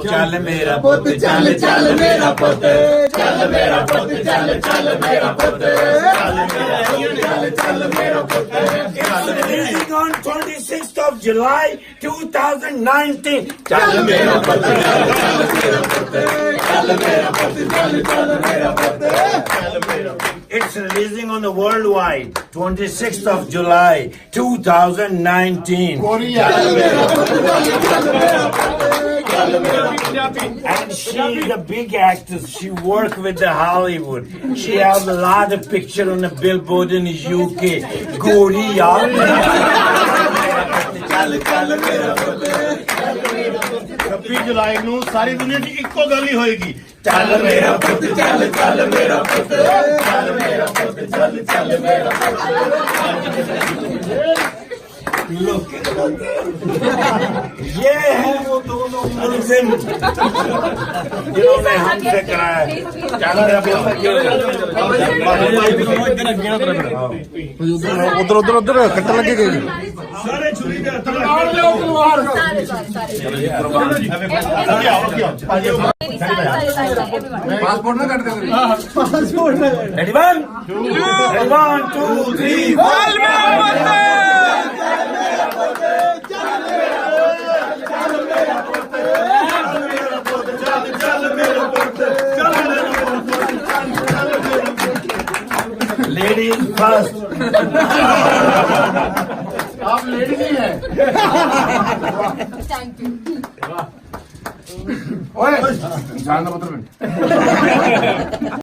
ਚੱਲ ਮੇਰਾ ਪੁੱਤ ਚੱਲ ਚੱਲ ਮੇਰਾ ਪੁੱਤ ਚੱਲ ਮੇਰਾ ਪੁੱਤ ਚੱਲ ਚੱਲ ਮੇਰਾ ਪੁੱਤ ਚੱਲ ਚੱਲ ਮੇਰਾ ਪੁੱਤ Releasing on 26th of July 2019. ਚੱਲ ਮੇਰਾ ਪੁੱਤ ਚੱਲ ਮੇਰਾ ਪੁੱਤ ਚੱਲ ਮੇਰਾ ਪੁੱਤ ਚੱਲ ਚੱਲ ਮੇਰਾ ਪੁੱਤ ਚੱਲ ਮੇਰਾ It's releasing on the worldwide 26th of July 2019. ਚੱਲ ਮੇਰਾ ਪੁੱਤ ਚੱਲ ਮੇਰਾ ਪੁੱਤ ਚੱਲ ਮੇਰਾ And she's a big actress. She worked with the Hollywood. She has a lot of pictures on the billboard in the UK. Goria. ਚੱਲ ਚੱਲ ਮੇਰਾ ਪੁੱਤ 26 ਜੁਲਾਈ ਨੂੰ ਸਾਰੀ ਦੁਨੀਆ 'ਚ ਇੱਕੋ ਗੱਲ ਹੀ ਹੋਏਗੀ। ਚੱਲ ਮੇਰਾ ਪੁੱਤ ਚੱਲ ਚੱਲ ਮੇਰਾ ਪੁੱਤ ਚੱਲ ਮੇਰਾ ਪੁੱਤ ਚੱਲ ਚੱਲ ਮੇਰਾ ਪੁੱਤ ये है वो दोनों मुल्जिम जिन्होंने हमसे कराया। ਚੱਲ ਮੇਰਾ ਪੁੱਤ ਉਧਰ ਉਧਰ ਉਧਰ ਕੱਟਣ ਲੱਗੇ ਗਏ ਸਾਰੇ ਛੁਰੀ ਦੇ ਹੱਥ ਨਾਲ ਪਾਸਪੋਰਟ ਨਾ ਕੱਟ ਦੇ Ready, one, two, three, ladies first. आप लेडी नहीं है ओए जान दो मतलब